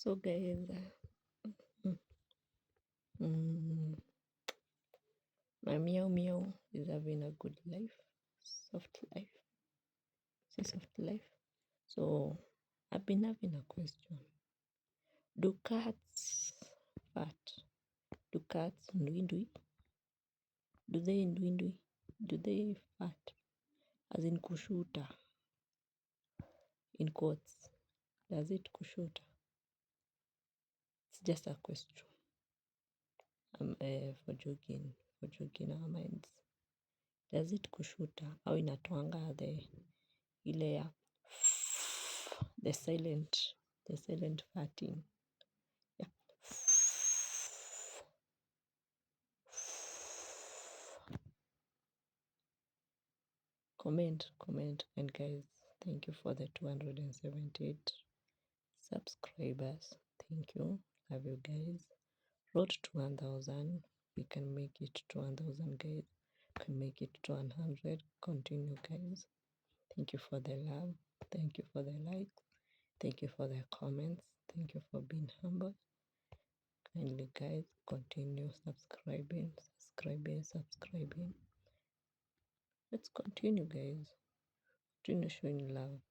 So guys, mm, mm, my meow meow is having a good life, soft life. Say soft life. So I've been having a question. Do cats fart? Do cats ndui? Do they ndui? Do they fart? As in kushuta. In quotes. Does it kushuta? It's just a question. For joking our minds. Does it kushuta? Au inatoanga ile ya the silent farting. Yeah. Comment, and guys, thank you for the 278 subscribers. Thank you. Love you guys. Road to 1,000. We can make it to 1,000 guys. Can make it to 100. Continue guys. Thank you for the love. Thank you for the likes. Thank you for the comments. Thank you for being humble. Kindly guys, continue subscribing. Let's continue guys. Continue showing love.